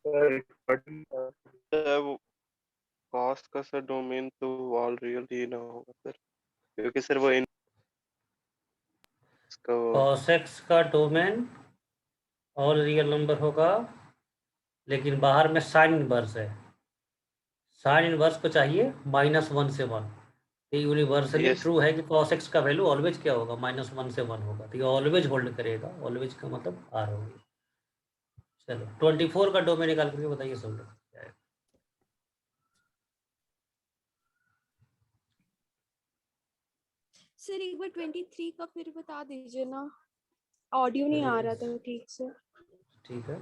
Sir cos का sir domain तो all real ही ना होगा सर, क्योंकि सर वो इसका cos x का डोमेन ऑल रियल नंबर होगा, लेकिन बाहर में साइन इनवर्स है। साइन इनवर्स को चाहिए -1 से 1। ये यूनिवर्सली यस ट्रू है कि cos x का वैल्यू ऑलवेज क्या होगा, -1 से 1 होगा। तो ये ऑलवेज होल्ड करेगा। ऑलवेज का मतलब आर होगी। चलो 24 का डोमेन निकाल करके बताइए सब लोग क्या है। सर एक बार 23 का फिर बता दीजिए ना, ऑडियो नहीं आ रहा था ठीक से। ठीक है,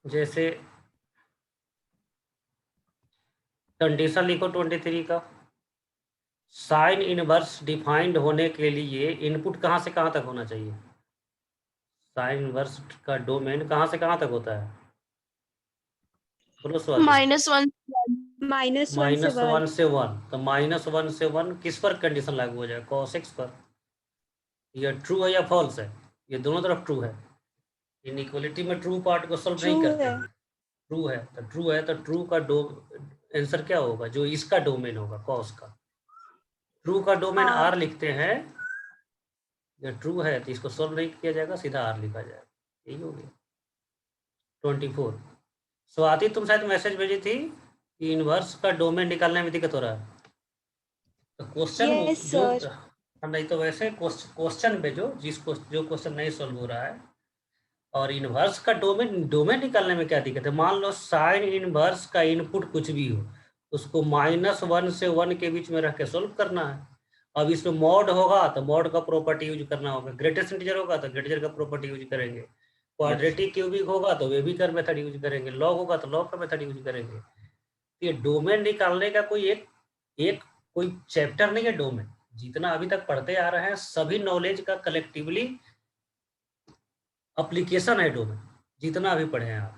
जैसे कंडीशन लिखो 23 का। साइन इनवर्स डिफाइंड होने के लिए इनपुट कहाँ से कहाँ तक होना चाहिए। साइन इनवर्स का डोमेन कहाँ से कहाँ तक होता है, बोलो स्वाति। -1 -1 से -1 1। से 1। तो -1 से 1 किस पर कंडीशन लागू हो जाए, cos x पर। ये ट्रू है या फॉल्स है, ये दोनों तरफ ट्रू है। इनइक्वलिटी में ट्रू पार्ट को सॉल्व नहीं ट्रू करते है। हैं। ट्रू है तो ट्रू का आंसर क्या होगा, जो इसका डोमेन होगा cos का। ट्रू का डोमेन हाँ। r लिखते हैं। जब ट्रू है तो इसको सॉल्व नहीं किया जाएगा, सीधा r लिखा जाएगा। यही हो गया 24। स्वाति तुम शायद मैसेज भेजी थी कि इनवर्स का डोमेन निकालने में दिक्कत हो रहा है। तो क्वेश्चन यस जो सर। नहीं तो वैसे क्वेश्चन पे जो क्वेश्चन नहीं सॉल्व हो रहा है, और इनवर्स का डोमेन डोमेन निकालने में क्या दिक्कत है। मान लो साइन इनवर्स का इनपुट कुछ भी हो, उसको -1 से 1 के बीच में रख के सोल्व करना है। अब इसमें मॉड होगा तो मॉड का प्रॉपर्टी यूज करना होगा, ग्रेटेस्ट इंटीजर होगा तो ग्रेटेस्ट का प्रॉपर्टी यूज करेंगे, क्वाड्रेटिक क्यूबिक होगा तो वेबिकर मेथड यूज करेंगे, लॉग होगा तो लॉग का मेथड यूज करेंगे। ये डोमेन निकालने का कोई एक कोई चैप्टर नहीं है डोमेन। जितना अभी तक पढ़ते आ रहे हैं सभी नॉलेज का कलेक्टिवली एप्लीकेशन है डोमेन, जितना अभी पढ़े हैं आप।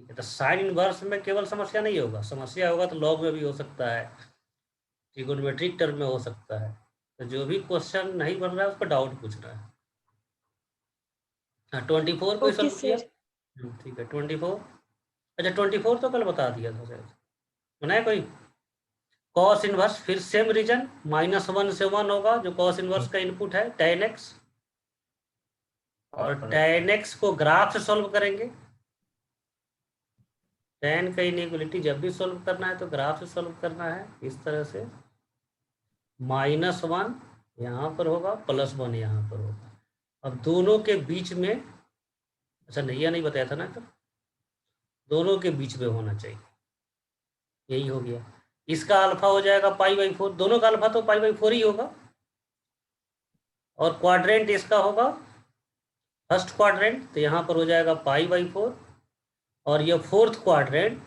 ठीक है, तो साइन इनवर्स में केवल समस्या नहीं होगा, समस्या होगा तो लॉग में भी हो सकता है, ट्रिगोनोमेट्रिक टर्म में हो सकता है। तो जो भी क्वेश्चन नहीं बन रहा है उस पर डाउट पूछना है। हाँ 24 को ओके सॉल्व किया। सर। ठीक है 24। अच्छा 24 तो कल बता दिया था शायद, बनाया कोई। कॉस इनवर्स फिर सेम रीजन, -1 से 1 होगा, जो कॉस इनवर्स का इनपुट है tan x। और tan x को ग्राफ से सॉल्व करेंगे। tan का इनइक्वलिटी जब भी सॉल्व करना है तो ग्राफ से सॉल्व करना है, इस तरह से। -1 यहाँ पर होगा, +1 यहाँ पर होगा। अब दोनों के बीच में, अच्छा नहीं यह नहीं बताया था ना, तो दोनों के बीच में होना चाहिए। यही हो गया। इसका अल्फा हो जाएगा π/4, दोनों का अल्फा तो π/4 ही होगा। और क्वाड्रेंट इसका होगा फर्स्ट क्वाड्रेंट, तो यहाँ पर हो जाएगा π/4। और ये फोर्थ क्वाड्रेंट,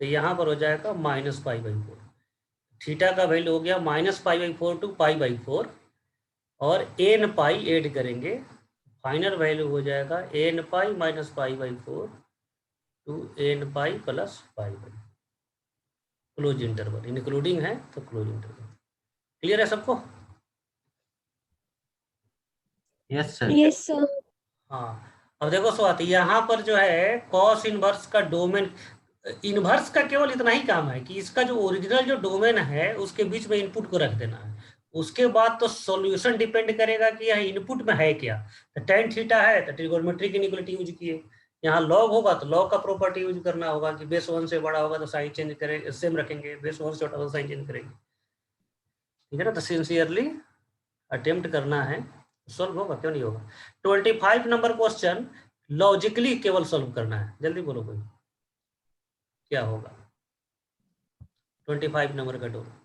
तो यहाँ पर हो जाएगा -π/4। थीटा का वैल्यू हो गया -π/4 टू π/4, और n पाई ऐड करेंगे, फाइनल वैल्यू हो जाएगा n pi -π/4 to n pi plus π/4। Close interval including है तो क्लोज इंटरवल। क्लियर है सबको। Yes sir. Yes sir. हाँ अब देखो स्वाति, यहाँ पर जो है कॉस इनवर्स का डोमेन, इनवर्स का केवल इतना ही काम है कि इसका जो ओरिजिनल जो डोमेन है उसके बीच में इनपुट को रख देना है। उसके बाद तो सॉल्यूशन डिपेंड करेगा कि यह इनपुट में है क्या। तो tan थीटा है तो ट्रिगोनोमेट्रिक इनइक्वालिटी यूज किए। यहाँ लॉग होगा तो लॉग का प्रॉपर्टी यूज करना होगा कि बेस 1 से बड़ा होगा तो साइन चेंज करेंगे, सेम रखेंगे, बेस 1 से छोटा होगा तो साइन चेंज करेंगे। ठीक है ना, तो सिंसियरली अटेम्प्ट करना है, सॉल्व होगा, क्यों नहीं होगा। 25 नंबर क्वेश्चन लॉजिकली केवल सॉल्व करना है, जल्दी बोलो कोई क्या होगा 25 नंबर का डोर।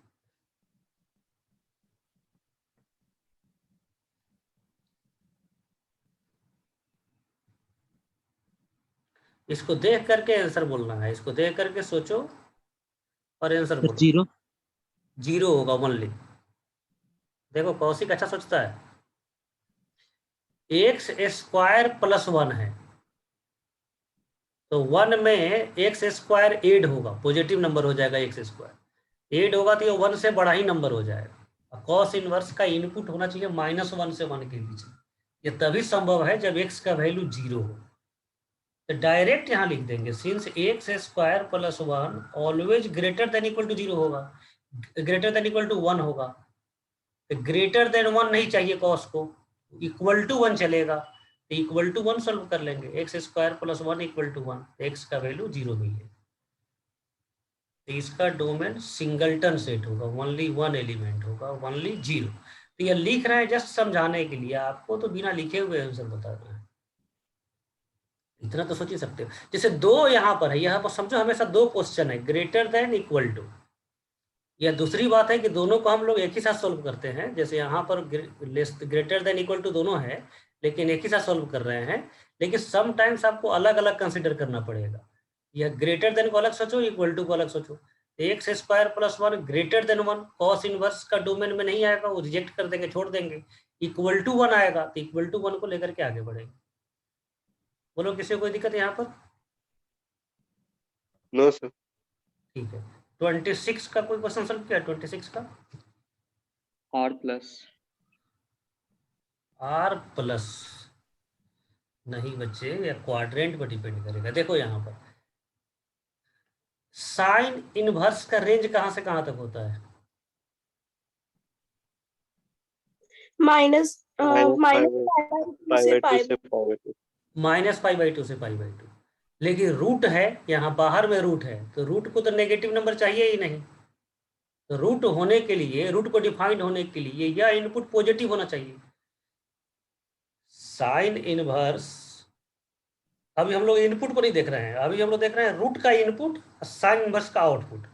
इसको देख करके आंसर बोलना है, इसको देख करके सोचो और आंसर बोलो। 0 0 होगा ओनली। देखो कौशिक अच्छा सोचता है। एक्स स्क्वायर प्लस 1 है, तो 1 में एक्स स्क्वायर एड होगा, पॉजिटिव नंबर हो जाएगा। एक्स स्क्वायर एड होगा तो ये 1 से बड़ा ही नंबर हो जाएगा। कॉस इनवर्स का इनपुट होना चाहिए -1 से 1 के बीच में। ये तभी संभव है जब x का वैल्यू 0 हो। तो डायरेक्ट यहाँ लिख देंगे since x square plus 1 always greater than equal to 0 होगा, ग्रेटर देन इक्वल टू 1 होगा। तो ग्रेटर देन 1 नहीं चाहिए कॉस को, इक्वल टू 1 चलेगा। तो इक्वल टू 1 सॉल्व कर लेंगे, x square plus 1 equal to 1, x का वैल्यू 0 नहीं है। तो इसका डोमेन सिंगलटन सेट होगा, ओनली वन एलिमेंट होगा, ओनली 0। तो ये लिख रहे हैं जस्ट समझाने के लिए आपको, तो बिना लिखे हुए आंसर बता रहे हैं। इतना तो सोच ही सकते हो। जैसे 2 यहाँ पर है, यहाँ पर समझो हमेशा 2 क्वेश्चन है, ग्रेटर देन इक्वल टू। या दूसरी बात है कि दोनों को हम लोग एक ही साथ सोल्व करते हैं। जैसे यहाँ पर ग्रेटर देन इक्वल टू दोनों है, लेकिन एक ही साथ सोल्व कर रहे हैं। लेकिन समटाइम्स आपको अलग अलग कंसिडर करना पड़ेगा। या ग्रेटर देन को अलग सोचो, इक्वल टू को अलग सोचो। X square plus 1 greater than 1 cos inverse का डोमेन में नहीं आएगा, वो रिजेक्ट कर देंगे, छोड़ देंगे। इक्वल टू 1 आएगा, तो इक्वल टू 1 को लेकर के आगे बढ़ेंगे। बोलो किसी को कोई दिक्कत है यहाँ पर? No sir. ठीक है। 26 का कोई क्वेश्चन सॉल्व किया? 26 का आर प्लस नहीं बच्चे, या क्वाड्रेंट पर डिपेंड करेगा। देखो यहाँ पर साइन इनवर्स का रेंज कहाँ से कहाँ तक होता है? माइनस -π/2 से π/2। लेकिन रूट है यहाँ, बाहर में रूट है, तो रूट को तो नेगेटिव नंबर चाहिए ही नहीं। तो रूट होने के लिए, रूट को डिफाइंड होने के लिए यह इनपुट पॉजिटिव होना चाहिए। साइन इनवर्स, अभी हम लोग इनपुट को नहीं देख रहे हैं, अभी हम लोग देख रहे हैं रूट का इनपुट और साइन इनवर्स का आउटपुट।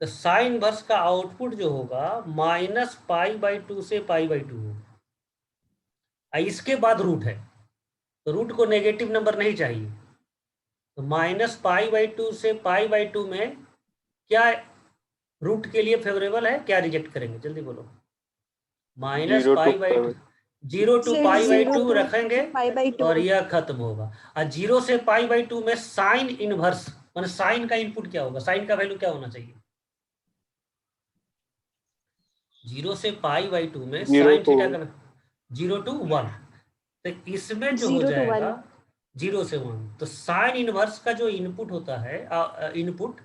तो साइन इनवर्स का आउटपुट जो होगा -π/2 से π/2 होगा। इसके बाद रूट है, तो रूट को नेगेटिव नंबर नहीं चाहिए। तो -π/2 से π/2 में क्या रूट के लिए फेवरेबल है, क्या रिजेक्ट करेंगे? जल्दी बोलो। -π/2, 0 to π/2 रखेंगे और यह खत्म होगा। और 0 से π/2 में साइन इनवर्स, माने साइन का इनपुट क्या होगा, साइन का वैल्यू क्या होना चाहिए? 0 से π/2 में साइन थीटा का 0 to 1। तो इसमें जो हो जाएगा 0 से 1, तो साइन इनवर्स का जो इनपुट होता है, इनपुट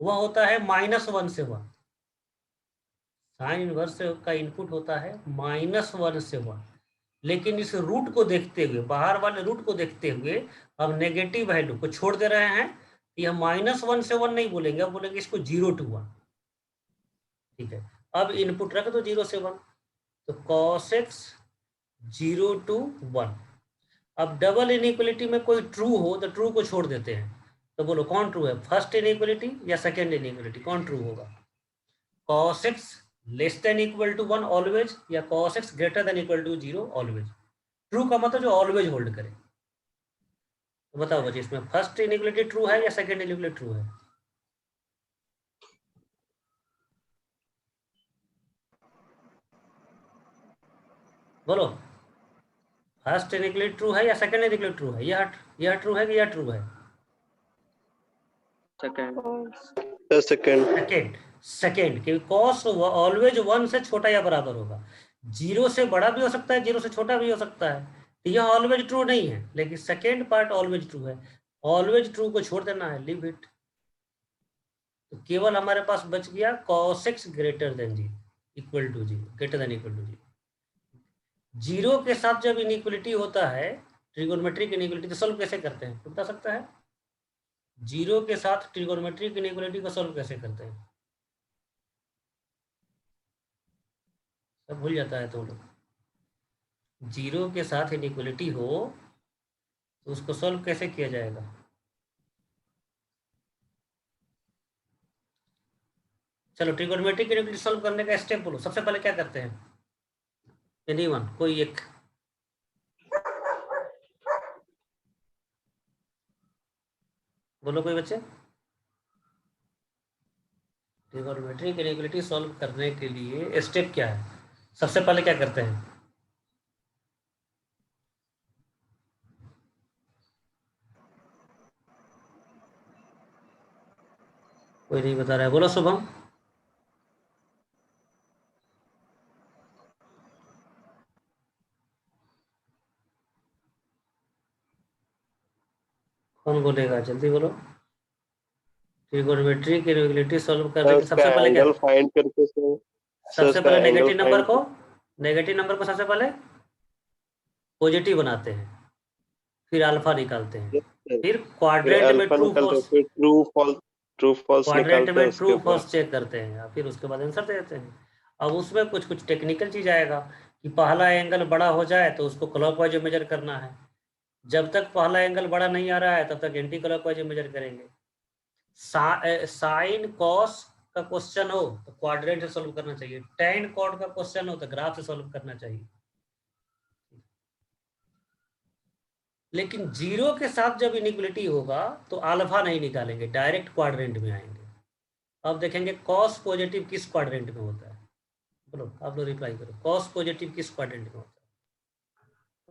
वह होता है -1 से 1। साइन इनवर्स का इनपुट होता है -1 से 1। लेकिन इस रूट को देखते हुए, बाहर वाले रूट को देखते हुए हम नेगेटिव वैल्यू को छोड़ दे रहे हैं। यह -1 से 1 नहीं बोलेंगे, अब बोलेंगे इसको 0 to 1। ठीक है, अब इनपुट रख दो 0 से 1, तो cos x 0 to 1। अब डबल इनइक्वलिटी में कोई ट्रू हो तो ट्रू को छोड़ देते हैं। तो बोलो कौन ट्रू है, फर्स्ट इनइक्वलिटी या सेकेंड इनइक्वलिटी, कौन ट्रू होगा? cos x less than equal to 1 always, या cos x greater than equal to 0 always. True का मतलब जो ऑलवेज होल्ड करे। तो बताओ बच्चे, इसमें फर्स्ट इनइक्वलिटी ट्रू है या सेकेंड इनइक्वलिटी ट्रू है? बोलो, फर्स्ट इनइक्वलिटी ट्रू है या सेकेंड इनइक्वलिटी ट्रू है? यह ट्रू है कि यह ट्रू है? सेकेंड, क्योंकि cos ऑलवेज 1 से छोटा या बराबर होगा। 0 से बड़ा भी हो सकता है, 0 से छोटा भी हो सकता है। तो यह ऑलवेज ट्रू नहीं है, लेकिन सेकेंड पार्ट ऑलवेज ट्रू है। ऑलवेज ट्रू को छोड़ देना है, लीव इट। तो केवल हमारे पास बच गया cos x greater than 0 equal to 0, greater than equal to 0। 0 के साथ जब इनइक्वलिटी होता है, ट्रिगोनोमेट्रिक इनइक्वलिटी, तो सॉल्व कैसे करते हैं, तो बता सकता है? 0 के साथ ट्रिगोनोमेट्रिक इनइक्वलिटी को सॉल्व कैसे करते हैं? सब भूल जाता है तो लोग। 0 के साथ इनइक्वलिटी हो तो उसको सॉल्व कैसे किया जाएगा? चलो ट्रिगोनोमेट्रिक इनइक्वलिटी सॉल्व करने का स्टेप बोलो। सबसे पहले क्या करते हैं? एनीवन, कोई एक? बोलो कोई बच्चे। ट्रिगोनोमेट्रिक इनइक्वलिटी सॉल्व करने के लिए स्टेप क्या है? सबसे पहले क्या करते हैं? कोई नहीं बता रहा है, बोलो शुभम। कौन बोलेगा, जल्दी बोलो। ट्रिगोनोमेट्री की इनइक्वालिटी सॉल्व करने सर के उसका सबसे पहले क्या, एंगल फाइंड करके सर सबसे उसका पहले एंगल नेगेटिव नंबर फाइंड को, नेगेटिव नंबर को सबसे पहले पॉजिटिव बनाते हैं, फिर अल्फा निकालते हैं, फिर फिर क्वाड्रेंट में अल्फा ट्रू निकालते हैं, फॉल्स, फिर ट्रू फॉल्स क्वाड्रेंट निकालते हैं में उसके ट्रू ऊपर। फॉल्स चेक करते हैं, और फिर उसके बाद आंसर दे देते हैं। अब उसमें कुछ कुछ टेक्निकल चीज आएगा कि पहला एंगल बड़ा हो जाए तो उसको क्लॉकवाइज मेजर करना है, जब तक पहला एंगल बड़ा नहीं आ रहा है तब तक एंटी क्लॉकवाइज मेजर करेंगे। साइन कॉस का क्वेश्चन हो तो क्वाड्रेंट से सॉल्व करना चाहिए, tan कॉट का क्वेश्चन हो तो ग्राफ से सॉल्व करना चाहिए। लेकिन जीरो के साथ जब इनइक्वालिटी होगा तो अल्फा नहीं निकालेंगे, डायरेक्ट क्वाड्रेंट में आएंगे। अब देखेंगे कॉस पॉजिटिव किस क्वाड्रेंट में होता है, बोलो आप लोग रिप्लाई करो, कॉस पॉजिटिव किस क्वाड्रेंट में होता है?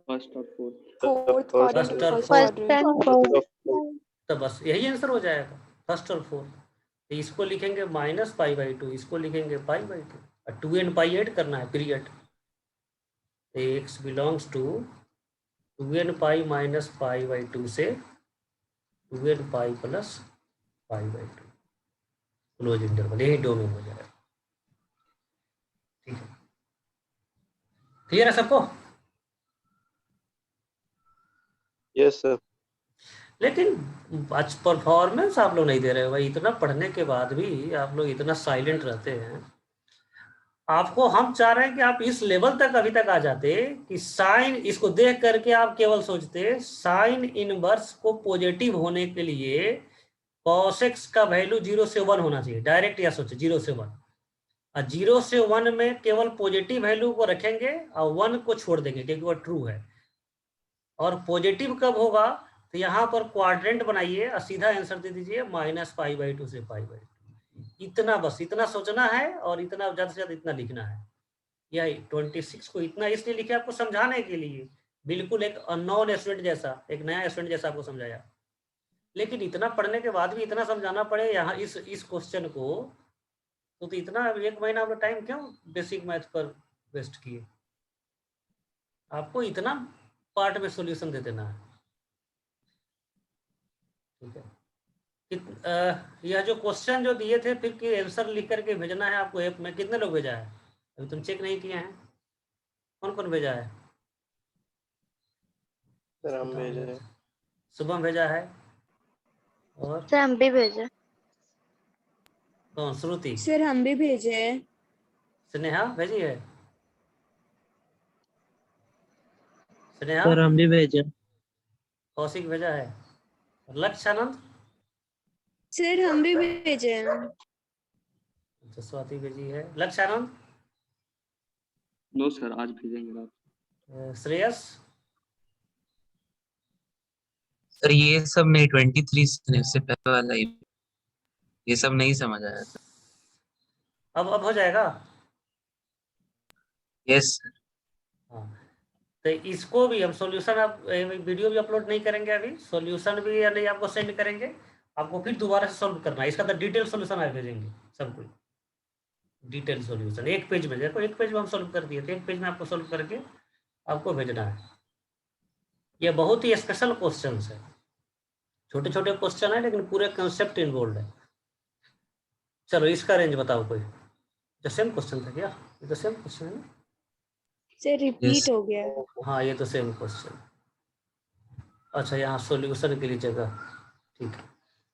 फर्स्ट और फोर्थ। फोर्थ फर्स्ट क्वाड्रेंट, और फर्स्ट फोर्थ, क्वाड्रेंट। तो बस यही आंसर हो जाएगा, फर्स्ट और फोर्थ। तो इसको लिखेंगे -π/2, इसको लिखेंगे π/2, और 2n पाई ऐड करना है period, x belongs to 2n pi minus π/2 से 2n pi plus π/2, close interval, यही डोमेन हो जाएगा। ठीक है, क्लियर है सबको? Yes sir. लेकिन आज परफॉर्मेंस आप लोग नहीं दे रहे हो भाई, इतना पढ़ने के बाद भी आप लोग इतना साइलेंट रहते हैं। आपको हम चाह रहे हैं कि आप इस लेवल तक अभी तक आ जाते कि साइन, इसको देख करके आप केवल सोचते साइन इनवर्स को पॉजिटिव होने के लिए cos x का वैल्यू 0 से 1 होना चाहिए, डायरेक्ट या सोचे 0 से 1, और 0 से 1 में केवल पॉजिटिव वैल्यू को रखेंगे और 1 को छोड़ देंगे क्योंकि वो ट्रू है। और पॉजिटिव कब होगा, तो यहाँ पर क्वाड्रेंट बनाइए और सीधा आंसर दे दीजिए -π/2 से π/2। इतना बस, इतना सोचना है और इतना ज्यादा से ज्यादा इतना लिखना है। यही 26 को इतना इसलिए लिखे आपको समझाने के लिए, बिल्कुल एक अननोन स्टूडेंट जैसा, एक नया स्टूडेंट जैसा आपको समझाया। लेकिन इतना पढ़ने के बाद भी इतना समझाना पड़े यहाँ इस क्वेश्चन को, तो इतना 1 महीना आप टाइम क्यों बेसिक मैथ पर वेस्ट किए? आपको इतना पार्ट में सॉल्यूशन दे देना है। ठीक है, यह जो क्वेश्चन जो दिए थे फिर कि आंसर लिख करके भेजना है आपको ऐप में, कितने लोग भेजा है? अभी तुम चेक नहीं किए हैं, कौन कौन भेजा है? सर हम भेजे। शुभम भेजा है, और सर हम भी भेजे। कौन? श्रुति? सर हम भी भेजे हैं। स्नेहा भेजी है? स्नेहा? सर हम भी भेजे। कौशिक भेजा है? लक्ष्य आनंद? सर हम भी भेजे हैं। अच्छा, स्वाति भेजी है। लक्ष्य आनंद? नो सर, आज भेजेंगे रात। श्रेयस? सर ये सब नहीं, 23 से पहले वाला ही, ये सब नहीं समझ आया था। अब हो जाएगा। Yes sir. हाँ, तो इसको भी हम सॉल्यूशन, आप वीडियो भी अपलोड नहीं करेंगे अभी, सॉल्यूशन भी यानी आपको सेंड करेंगे, आपको फिर दोबारा से सॉल्व करना है। इसका तो डिटेल सॉल्यूशन आप भेजेंगे सब कुछ, डिटेल सॉल्यूशन एक पेज में। देखो एक पेज में हम सॉल्व कर दिए थे, एक पेज में आपको सॉल्व करके आपको भेजना है। ये बहुत ही स्पेशल क्वेश्चन है, छोटे छोटे क्वेश्चन है लेकिन पूरे कंसेप्ट इन्वॉल्व है। चलो इसका रेंज बताओ कोई, जो सेम क्वेश्चन था क्या? ये तो सेम क्वेश्चन है ना? Sir repeat Yes. हो गया। हाँ ये तो सेम क्वेश्चन। अच्छा यहाँ सॉल्यूशन के लिए जगह, ठीक है।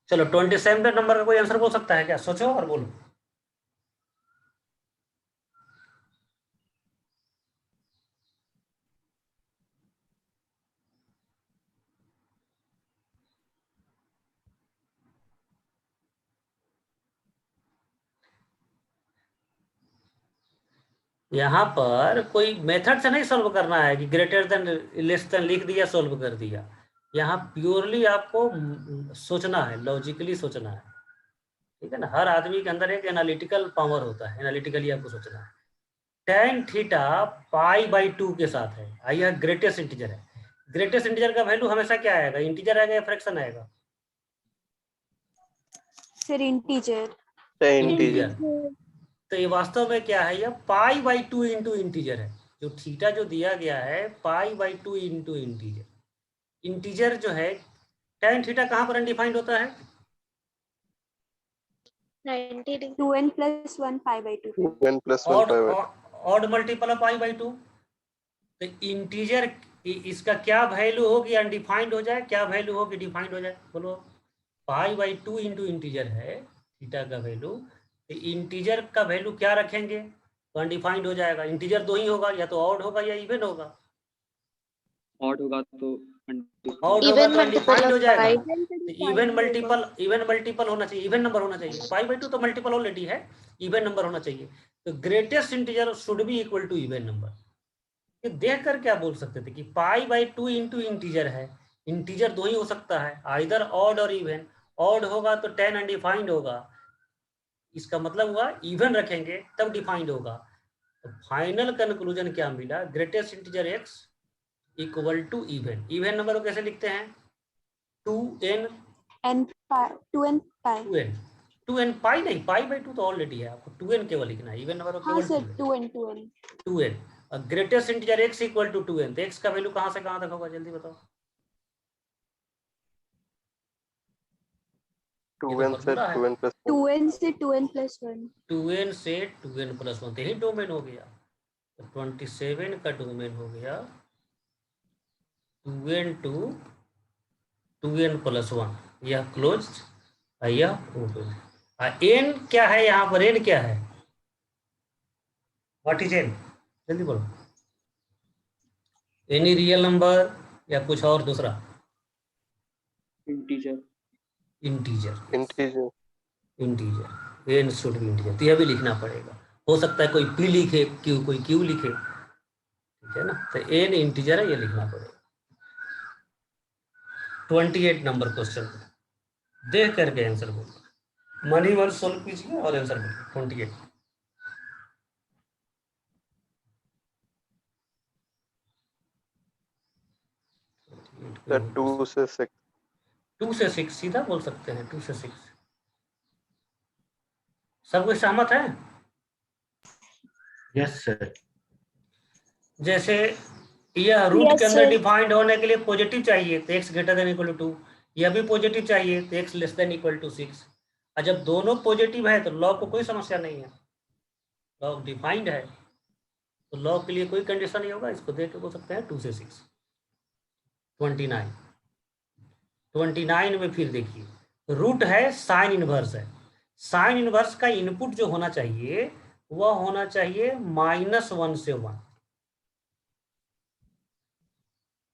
चलो 27 नंबर का कोई आंसर बोल सकता है क्या? सोचो और बोलो। यहाँ पर कोई मेथड से नहीं सॉल्व करना है कि ग्रेटर देन लेस देन लिख दिया सॉल्व कर दिया। यहाँ प्योरली आपको सोचना है, लॉजिकली सोचना है। ठीक है ना, हर आदमी के अंदर एक एनालिटिकल पावर होता है, एनालिटिकली आपको सोचना है। tan थीटा π/2 के साथ है, यह ग्रेटेस्ट इंटीजर है। ग्रेटेस्ट इंटीजर का वैल्यू हमेशा क्या आएगा? इंटीजर आएगा या फ्रैक्शन आएगा? Sir integer. इंटीजर। तो ये वास्तव में क्या है? यह π/2 इंटू इंटीजर है। जो थीटा जो दिया गया है π/2 इंटू इंटीजर। इंटीजर जो है tan थीटा कहाँ पर अनडिफाइंड होता है? 90 degree 2n + 1 π/2 2n + 1 π/2 odd multiple of π/2। तो इंटीजर इसका क्या वैल्यू होगी अनडिफाइंड हो जाए, क्या वैल्यू होगी डिफाइंड हो जाए? बोलो। π/2 इंटू इंटीजर है थीटा का वैल्यू, तो इंटीजर का वैल्यू क्या रखेंगे तो अनडिफाइंड हो जाएगा। इंटीजर दो ही होगा, या तो ऑड होगा या इवन होगा। ऑड होगा तो ऑड होगा इवन तो मल्टीपल अनडिफाइंड हो ऑफ जाएगा। पाई इवन मल्टीपल होना चाहिए, इवन नंबर होना चाहिए। π/2 तो मल्टीपल ऑलरेडी है, इवन नंबर होना चाहिए। तो greatest integer should be equal to even number. ये देख कर क्या बोल सकते थे कि π/2 इंटू इंटीजर है, इंटीजर दो ही हो सकता है, आइदर ऑड और इवन। ऑड होगा तो 10 अनडिफाइंड होगा, इसका मतलब हुआ इवन रखेंगे तब डिफाइंड होगा। तो फाइनल कंक्लूजन क्या मिला? Greatest integer x equal to even. Even number को कैसे लिखते हैं? 2n 2n पाई नहीं, π/2 तो ऑलरेडी है, आपको 2n केवल लिखना है। इवन नंबर को हाँ केवल sir 2n 2n। Greatest integer x equal to 2n, तो x का वैल्यू कहाँ से कहाँ तक होगा जल्दी बताओ। 2n से 2n + 1 2n से 2n + 1 2n से 2n + 1, तो यही डोमेन हो गया। तो 27 का डोमेन हो गया 2n to 2n + 1, यह क्लोज, यह ओपन। n क्या है यहाँ पर? n क्या है? What is n? जल्दी बोलो। एनी रियल नंबर या कुछ और दूसरा? Integer integer. Integer integer n should be integer, तो यह भी लिखना पड़ेगा। हो सकता है कोई p लिखे, कोई q लिखे, ठीक है ना। तो n इंटीजर है, ये लिखना पड़ेगा। 28 नंबर क्वेश्चन देख करके आंसर बोलो। मनी वन सोल्व कीजिए और आंसर बोलो। 28 सर 2 से 6 2 से 6 सीधा बोल सकते हैं। 2 से 6 सब कोई सहमत है? Yes sir. जैसे यह रूट Yes, के अंदर sir. डिफाइंड होने के लिए पॉजिटिव चाहिए तो x greater than equal to 2, यह भी पॉजिटिव चाहिए तो x less than equal to 6। और जब दोनों पॉजिटिव है तो लॉग को कोई समस्या नहीं है, लॉग डिफाइंड है, तो लॉग के लिए कोई कंडीशन नहीं होगा। इसको देख के बोल सकते हैं 2 से 6। 29 में फिर देखिए रूट है, साइन इनवर्स है। साइन इनवर्स का इनपुट जो होना चाहिए वह होना चाहिए -1 से 1।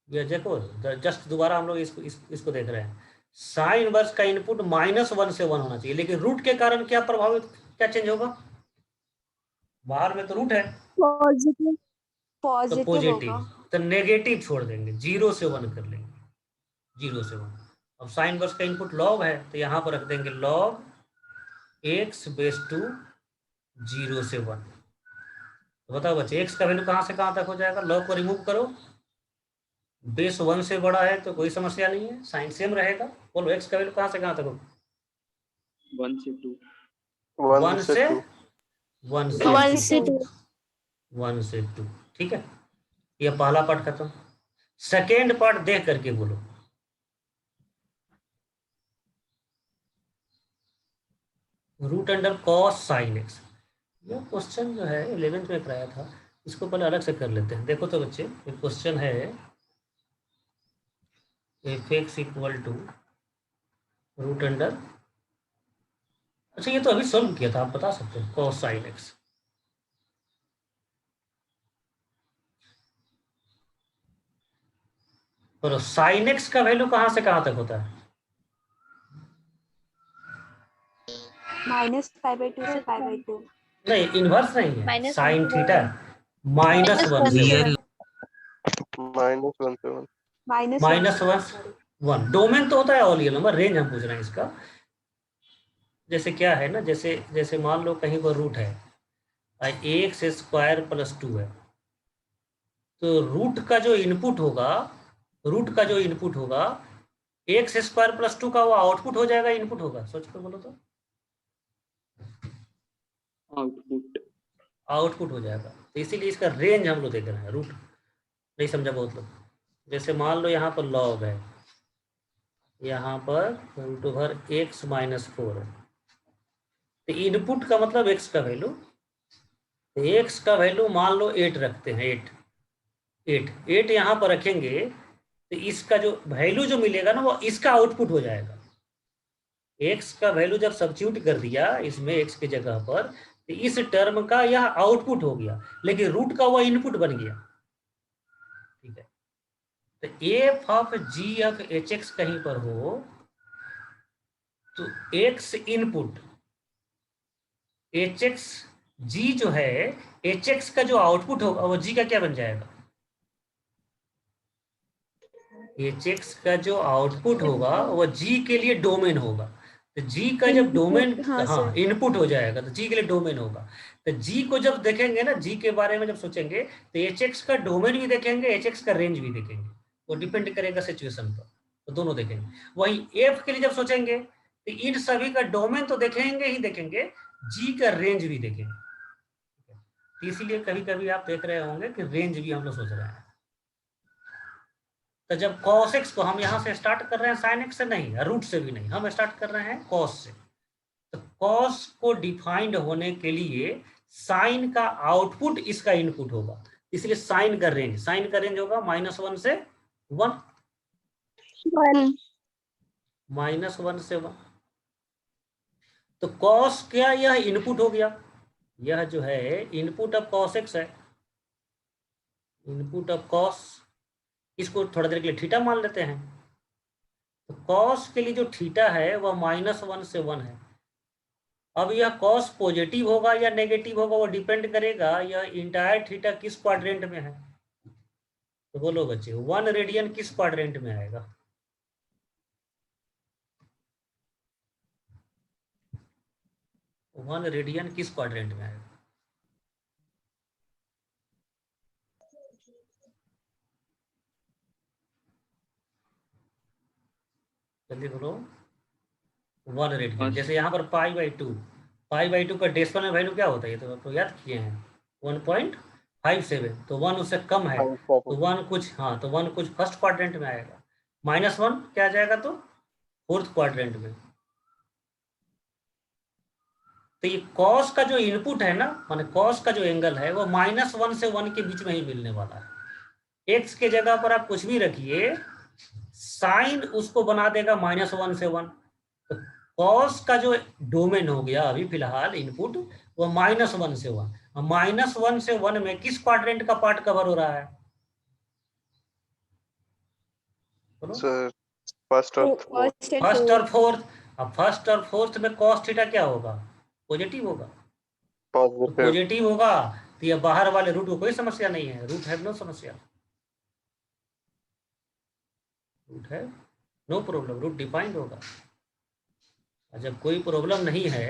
ये देखो जस्ट दोबारा हम लोग इसको देख रहे हैं। साइन इनवर्स का इनपुट -1 से 1 होना चाहिए, लेकिन रूट के कारण क्या प्रभावित, क्या चेंज होगा? बाहर में तो रूट है पॉजिटिव तो पॉजिटिव पॉजिटिव, होगा। तो नेगेटिव छोड़ देंगे, 0 से 1 कर लेंगे, 0 से 1। अब साइन इनवर्स का इनपुट लॉग है तो यहाँ पर रख देंगे लॉग x बेस टू 0 से 1। तो बताओ बच्चे x का वैल्यू कहाँ से कहाँ तक हो जाएगा? लॉग को रिमूव करो, बेस 1 से बड़ा है तो कोई समस्या नहीं है, साइन सेम रहेगा। बोलो x का वैल्यू कहाँ से कहाँ तक होगा? 1 से 2 1 से 2, 1 से 2, ठीक है। यह पहला पार्ट खत्म। सेकेंड पार्ट देख करके बोलो। Root under cos sine x, यह क्वेश्चन जो है 11th में कराया था, इसको पहले अलग से कर लेते हैं। देखो तो बच्चे ये क्वेश्चन है f(x) equal to root under, अच्छा ये तो अभी सॉल्व किया था, आप बता सकते हैं कॉस साइन एक्स। और साइन एक्स का वैल्यू कहाँ से कहाँ तक होता है? -π/2 से π/2 नहीं इनवर्स नहीं है, Minus साइन 1 से थीटा -1 से 1, रियल -1 से 1 -1 डोमेन तो होता है ऑल रियल नंबर, रेंज हम पूछ रहे हैं इसका। जैसे क्या है ना, जैसे मान लो कहीं पर रूट है x² + 2 है, तो रूट का जो इनपुट होगा x² + 2 का वो आउटपुट हो जाएगा, इनपुट होगा? सोच कर बोलो तो। आउटपुट हो जाएगा, तो इसीलिए इसका रेंज हम लोग देख रहे हैं। रूट नहीं समझा बहुत लोग। जैसे मान लो यहाँ पर लॉग है, यहाँ पर रूट ओवर एक्स माइनस 4 है। तो इनपुट का मतलब एक्स का वैल्यू, तो एक्स का वैल्यू मान लो 8 रखते हैं, 8 यहाँ पर रखेंगे तो इसका जो वैल्यू जो मिलेगा ना वो इसका आउटपुट हो जाएगा। एक्स का वैल्यू जब सब्स्टिट्यूट कर दिया इसमें एक्स की जगह पर, तो इस टर्म का यह आउटपुट हो गया, लेकिन रूट का वो इनपुट बन गया। ठीक है, तो f of g of h x कहीं पर हो तो x input h x g जो है, एच एक्स का जो आउटपुट होगा वो जी का क्या बन जाएगा? एच एक्स का जो आउटपुट होगा वो जी के लिए डोमेन होगा। तो जी का जब डोमेन, हाँ इनपुट हो जाएगा तो जी के लिए डोमेन होगा। तो जी को जब देखेंगे ना, जी के बारे में जब सोचेंगे तो एच एक्स का डोमेन भी देखेंगे, एच एक्स का रेंज भी देखेंगे, वो डिपेंड करेगा सिचुएशन पर, तो दोनों देखेंगे। वही एफ के लिए जब सोचेंगे तो इन सभी का डोमेन तो देखेंगे ही देखेंगे, जी का रेंज भी देखेंगे। इसीलिए कभी कभी आप देख रहे होंगे कि रेंज भी हम लोग सोच रहे हैं। तो जब cos x को हम यहाँ से स्टार्ट कर रहे हैं sin x से नहीं, रूट से भी नहीं, हम स्टार्ट कर रहे हैं cos से। तो cos को डिफाइंड होने के लिए sin का आउटपुट इसका इनपुट होगा, इसलिए sin का रेंज होगा -1 से 1, -1 से 1। तो cos क्या, यह इनपुट हो गया, यह जो है इनपुट ऑफ cos x है, इनपुट ऑफ cos, इसको थोड़ा देर के लिए थीटा मान लेते हैं। तो cos के लिए जो थीटा है वह -1 से 1 है। अब यह cos पॉजिटिव होगा या नेगेटिव होगा वो डिपेंड करेगा यह इंटायर थीटा किस क्वाड्रेंट में है। तो बोलो बच्चे 1 रेडियन किस क्वाड्रेंट में आएगा? वन रेडियन किस क्वाड्रेंट में आएगा? जल्दी बोलो। 1 रेडियन, जैसे यहाँ पर पाई बाई टू का डेसिमल में वैल्यू क्या होता है, ये तो आपको याद किए हैं 1.57, तो 1 उससे कम है तो 1 कुछ, हाँ तो 1 कुछ फर्स्ट क्वाड्रेंट में आएगा, -1 क्या आ जाएगा तो फोर्थ क्वाड्रेंट में। तो ये cos का जो इनपुट है ना, माने cos का जो एंगल है वो -1 से 1 के बीच में ही मिलने वाला है। x के जगह पर आप कुछ भी रखिए, साइन उसको बना देगा -1 से 1। तो cos का जो डोमेन हो गया अभी फिलहाल इनपुट वो -1 से 1, -1 से 1 में किस क्वाड्रेंट का पार्ट कवर हो रहा है? सर फर्स्ट और फोर्थ। अब फर्स्ट और फोर्थ में cos थीटा क्या होगा? पॉजिटिव होगा। पॉजिटिव होगा तो ये बाहर वाले रूट को कोई समस्या नहीं है, रूट है नो समस्या, रूट है नो प्रॉब्लम, रूट डिफाइंड होगा। जब कोई प्रॉब्लम नहीं है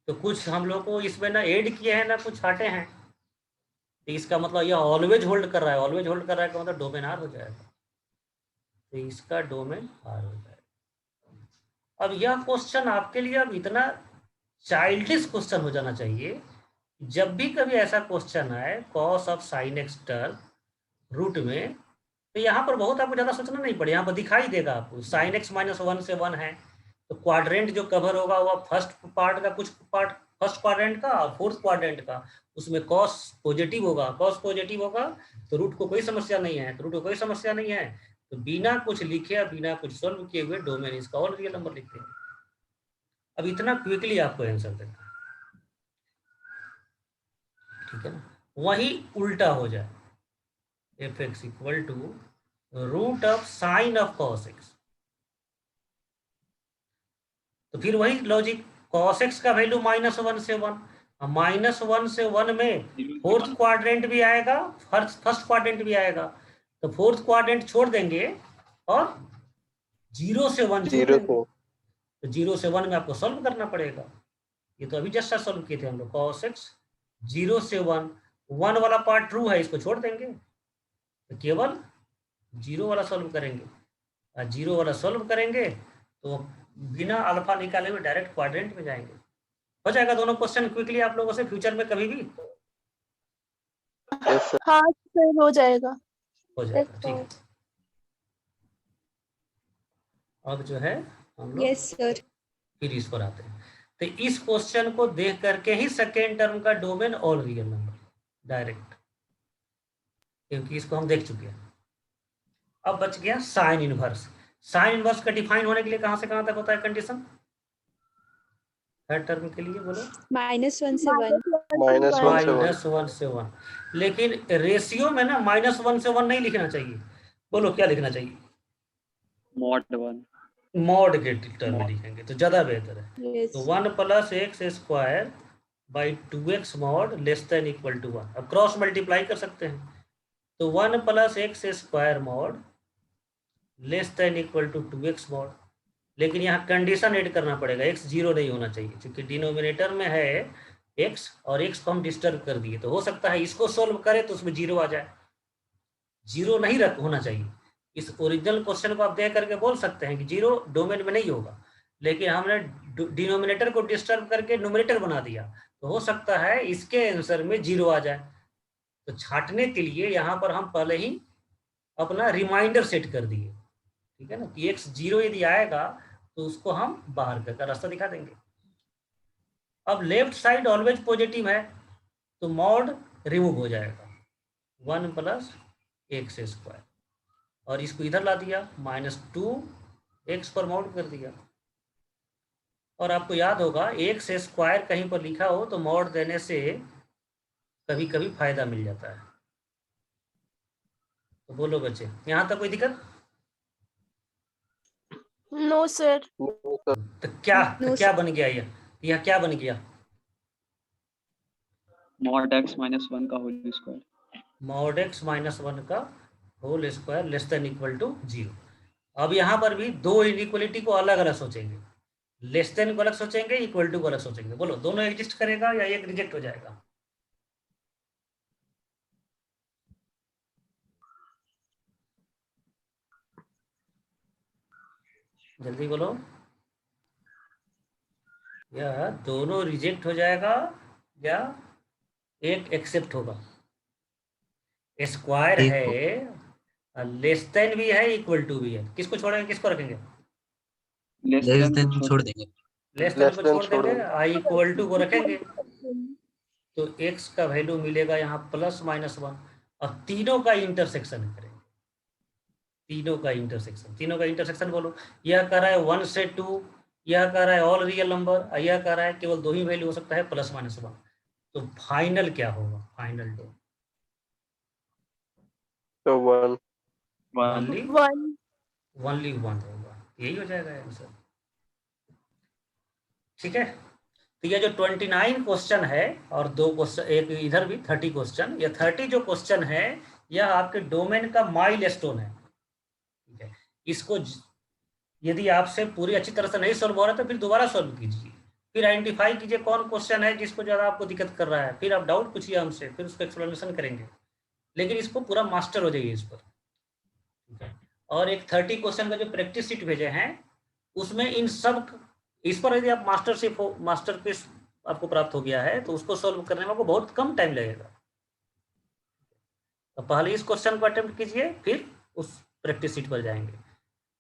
तो कुछ हम लोग को इसमें ना ऐड किए हैं ना कुछ हटे हैं, तो इसका मतलब यह ऑलवेज होल्ड कर रहा है, ऑलवेज होल्ड कर रहा है का मतलब डोमेन आर हो जाएगा, तो इसका डोमेन आर हो जाएगा। अब यह क्वेश्चन आपके लिए अब इतना चाइल्डिश क्वेश्चन हो जाना चाहिए, जब भी कभी ऐसा क्वेश्चन आए cos ऑफ sin x टर्म रूट में, तो यहाँ पर बहुत आपको ज़्यादा सोचना नहीं पड़े, यहाँ पर दिखाई देगा आपको sin x -1 से 1 है, तो क्वाड्रेंट जो कवर होगा वह फर्स्ट पार्ट का कुछ पार्ट फर्स्ट क्वाड्रेंट का और फोर्थ क्वाड्रेंट का, उसमें cos पॉजिटिव होगा, तो रूट को कोई समस्या नहीं है, तो बिना कुछ लिखे बिना कुछ सॉल्व किए हुए डोमेन इसका और रियल नंबर लिखते हैं। अब इतना क्विकली आपको आंसर देना, ठीक है ना। वही उल्टा हो जाए f x equal to root of sine of cos x, तो फिर वही लॉजिक cos x का वैल्यू -1 से 1, -1 से 1 में फोर्थ क्वाड्रेंट भी आएगा, फर्स्ट क्वाड्रेंट भी आएगा, तो फोर्थ क्वाड्रेंट छोड़ देंगे और 0 से 1 छोड़ देंगे, तो 0 से 1 में आपको सॉल्व करना पड़ेगा। ये तो अभी जस्ट सॉल्व किए थे हम लोग, cos x 0 से 1 वाला पार्ट ट्रू है, इसको छोड़ देंगे तो केवल 0 वाला सॉल्व करेंगे, और 0 वाला सॉल्व करेंगे तो बिना अल्फा निकाले में डायरेक्ट क्वाड्रेंट में जाएंगे। हो जाएगा दोनों क्वेश्चन क्विकली आप लोगों से फ्यूचर में कभी भी? हाँ सर हो जाएगा। हो जाएगा, ठीक है। अब जो है हम लोग यस सर। फिर इस पर आते हैं। तो इस क्वेश्चन को देख करके ही सेकेंड टर्म का domain all real number direct, क्योंकि इसको हम देख चुके हैं। अब बच गया साइन इनवर्स। साइन इनवर्स का डिफाइन होने के लिए कहां से कहां तक होता है कंडीशन थर्ड टर्म के लिए? बोलो। -1 से 1। -1 से 1। -1 से 1। लेकिन रेशियो में ना -1 से 1 नहीं लिखना चाहिए। बोलो क्या लिखना चाहिए? mod 1। मॉड के टर्म में लिखेंगे तो ज्यादा बेहतर है। यस। तो 1 + x² by 2x mod less than equal to 1। अब क्रॉस मल्टीप्लाई कर सकते हैं। तो 1 + x² mod less than equal to 2x mod. लेकिन यहाँ कंडीशन ऐड करना पड़ेगा, x 0 नहीं होना चाहिए, क्योंकि डिनोमिनेटर में है x और x को हम डिस्टर्ब कर दिए। तो हो सकता है इसको सोल्व करें तो उसमें 0 आ जाए। 0 नहीं होना चाहिए। इस ओरिजिनल क्वेश्चन को आप देख करके बोल सकते हैं कि 0 डोमेन में नहीं होगा, लेकिन हमने डिनोमिनेटर को डिस्टर्ब करके न्यूमरेटर बना दिया, तो हो सकता है इसके आंसर में 0 आ जाए। तो छांटने के लिए यहाँ पर हम पहले ही अपना रिमाइंडर सेट कर दिए, ठीक है ना, कि x 0 यदि आएगा तो उसको हम बाहर का रास्ता दिखा देंगे। अब लेफ्ट साइड ऑलवेज पॉजिटिव है तो मॉड रिमूव हो जाएगा, 1 + x², और इसको इधर ला दिया, -2x पर मॉड कर दिया। और आपको याद होगा x² कहीं पर लिखा हो तो मॉड देने से कभी कभी फायदा मिल जाता है। तो बोलो बच्चे, यहाँ तक कोई दिक्कत? No sir. तो क्या बन गया यह क्या बन गया? mod x - 1 का होल स्क्वायर। mod x - 1 का whole square less than equal to 0। अब यहाँ पर भी दो इनइक्वलिटी को अलग अलग सोचेंगे, लेस देन को अलग सोचेंगे, इक्वल टू को अलग सोचेंगे। बोलो दोनों एग्जिस्ट करेगा या एक रिजेक्ट हो जाएगा? जल्दी बोलो। या दोनों रिजेक्ट हो जाएगा या एक एक्सेप्ट होगा? स्क्वायर है, लेस देन भी है, इक्वल टू भी है, किसको छोड़ेंगे किसको रखेंगे? लेस लेस देन देन छोड़ देंगे। लेस देन को छोड़ देंगे, आई इक्वल टू को रखेंगे। तो x का वैल्यू मिलेगा यहाँ +-1, और तीनों का इंटरसेक्शन करेंगे। तीनों का इंटरसेक्शन बोलो। यह कह रहा है 1 से 2, यह कह रहा है ऑल रियल नंबर, यह कह रहा है केवल 2 ही वैल्यू हो सकता है +-1। तो फाइनल क्या होगा? फाइनल टू तो 1। ओनली 1 होगा, यही हो जाएगा आंसर। ठीक है, तो ये जो 29 क्वेश्चन है और 2 क्वेश्चन, एक इधर भी 30 क्वेश्चन, ये 30 जो क्वेश्चन है यह आपके डोमेन का माइलस्टोन है। ठीक है, इसको यदि आपसे पूरी अच्छी तरह से नहीं सॉल्व हो रहा तो फिर दोबारा सॉल्व कीजिए, फिर आइडेंटिफाई कीजिए कौन क्वेश्चन है जिसको ज़्यादा आपको दिक्कत कर रहा है, फिर आप डाउट पूछिए हमसे, फिर उसको एक्सप्लेनेशन करेंगे, लेकिन इसको पूरा मास्टर हो जाइए इस पर। ठीक है, और एक 30 क्वेश्चन का जो प्रैक्टिस शीट भेजे हैं उसमें इन सब, इस पर यदि आप मास्टरपीस आपको प्राप्त हो गया है तो उसको सॉल्व करने में आपको बहुत कम टाइम लगेगा। तो पहले इस क्वेश्चन को अटेम्प्ट कीजिए, फिर उस प्रैक्टिस शीट पर जाएंगे।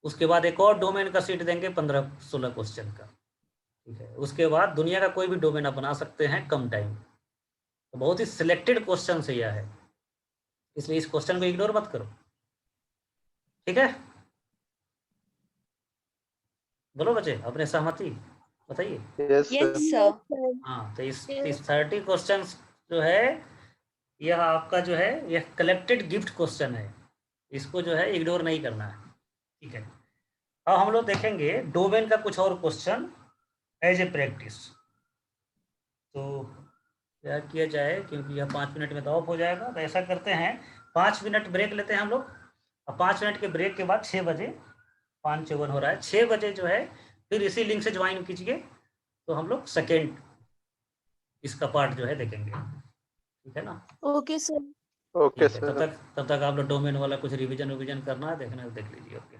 उसके बाद एक और डोमेन का शीट देंगे 15-16 क्वेश्चन का। ठीक है, उसके बाद दुनिया का कोई भी डोमेन आप बना सकते हैं कम टाइम। तो बहुत ही सिलेक्टेड क्वेश्चन से यह है, इसलिए इस क्वेश्चन को इग्नोर मत करो। ठीक है, बोलो बच्चे अपने सहमति बताइए। Yes sir. हाँ, तो इस 30 क्वेश्चन जो है यह आपका जो है यह कलेक्टेड गिफ्ट क्वेश्चन है, इसको जो है इग्नोर नहीं करना है। ठीक है, अब हम लोग देखेंगे डोमेन का कुछ और क्वेश्चन एज ए प्रैक्टिस। तो क्या किया जाए, क्योंकि यह 5 मिनट में तो ऑफ हो जाएगा, तो ऐसा करते हैं 5 मिनट ब्रेक लेते हैं हम लोग, और 5 मिनट के ब्रेक के बाद 6 बजे 5:54 हो रहा है, 6 बजे जो है फिर इसी लिंक से ज्वाइन कीजिए, तो हम लोग सेकेंड इसका पार्ट जो है देखेंगे। ठीक है ना? Okay sir. ओके ठीक है, सर। तब तक आप लोग डोमेन वाला कुछ रिवीजन करना है, देखना है तो देख लीजिए। ओके।